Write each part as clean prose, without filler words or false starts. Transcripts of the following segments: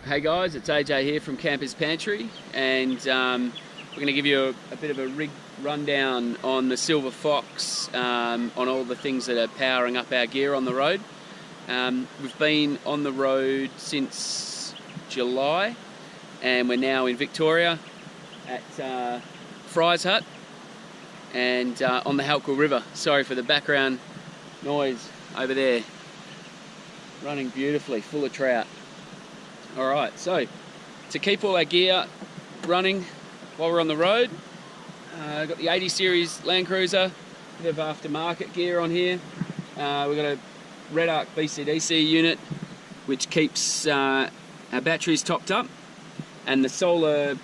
Hey guys, it's AJ here from Camper's Pantry, and we're going to give you a bit of a rig rundown on the Silver Fox, on all the things that are powering up our gear on the road. We've been on the road since July, and we're now in Victoria at Fry's Hut and on the Halkwa River. Sorry for the background noise over there. Running beautifully, full of trout. Alright, so to keep all our gear running while we're on the road, I've got the 80 series Land Cruiser, bit of aftermarket gear on here. We've got a Redarc BCDC unit which keeps our batteries topped up, and the solar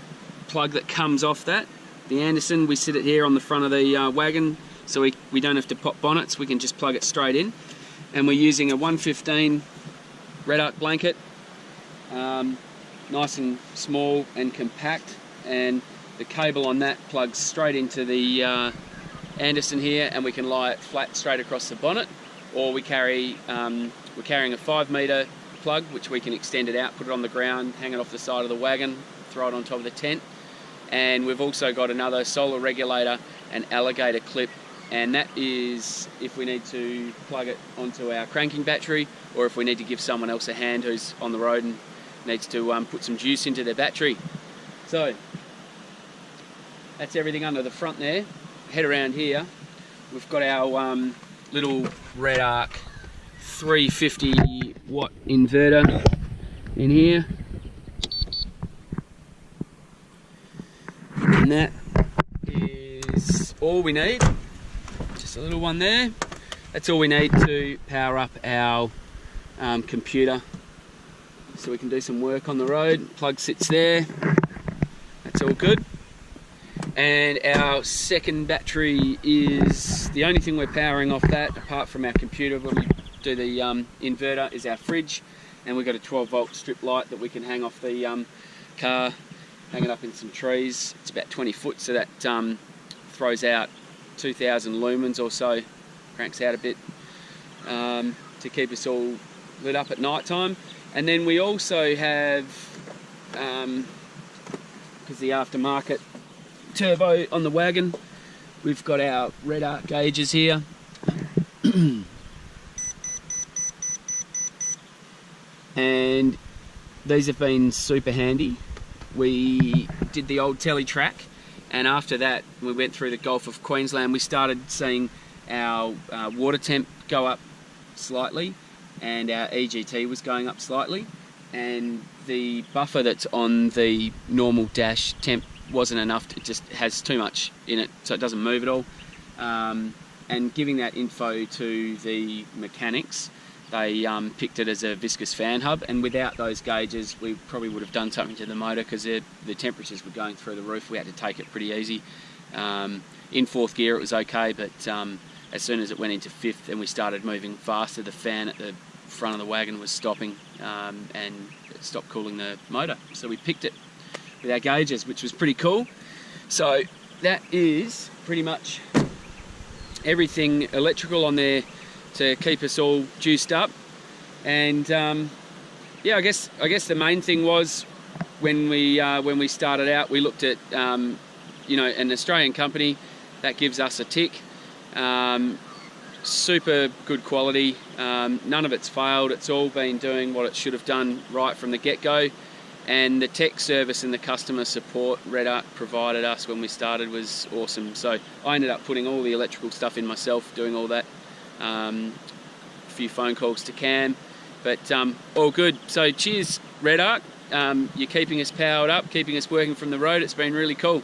plug that comes off that, the Anderson, we sit it here on the front of the wagon, so we don't have to pop bonnets, we can just plug it straight in. And we're using a 115 Redarc blanket. Nice and small and compact, and the cable on that plugs straight into the Anderson here, and we can lie it flat straight across the bonnet, or we're carrying a 5 metre plug which we can extend it out, put it on the ground, hang it off the side of the wagon, throw it on top of the tent. And we've also got another solar regulator and alligator clip, and that is if we need to plug it onto our cranking battery, or if we need to give someone else a hand who's on the road and needs to put some juice into their battery. So that's everything under the front there. Head around here, we've got our little Redarc 350 watt inverter in here, and that is all we need. Just a little one there. That's all we need to power up our computer, so we can do some work on the road. Plug sits there, that's all good. And our second battery is the only thing we're powering off that, apart from our computer when we do the inverter, is our fridge. And we've got a 12 volt strip light that we can hang off the car, hang it up in some trees. It's about 20 foot, so that throws out 2,000 lumens or so, cranks out a bit to keep us all lit up at night time. And then we also have, because the aftermarket turbo on the wagon, we've got our Redarc gauges here. And these have been super handy. We did the old telly track, and after that we went through the Gulf of Queensland. We started seeing our water temp go up slightly, and our EGT was going up slightly, and the buffer that's on the normal dash temp wasn't enough. It just has too much in it, so it doesn't move at all. And giving that info to the mechanics, they picked it as a viscous fan hub, and without those gauges we probably would have done something to the motor, because the temperatures were going through the roof. We had to take it pretty easy. In fourth gear it was okay, but as soon as it went into fifth and we started moving faster, the fan at the front of the wagon was stopping, and it stopped cooling the motor. So we picked it with our gauges, which was pretty cool. So that is pretty much everything electrical on there to keep us all juiced up. And yeah, I guess the main thing was when we started out, we looked at you know, an Australian company that gives us a tick. Super good quality, none of it's failed, it's all been doing what it should have done right from the get-go. And the tech service and the customer support Redarc provided us when we started was awesome. So I ended up putting all the electrical stuff in myself, doing all that. A few phone calls to Cam, but all good. So cheers Redarc, you're keeping us powered up, keeping us working from the road. It's been really cool.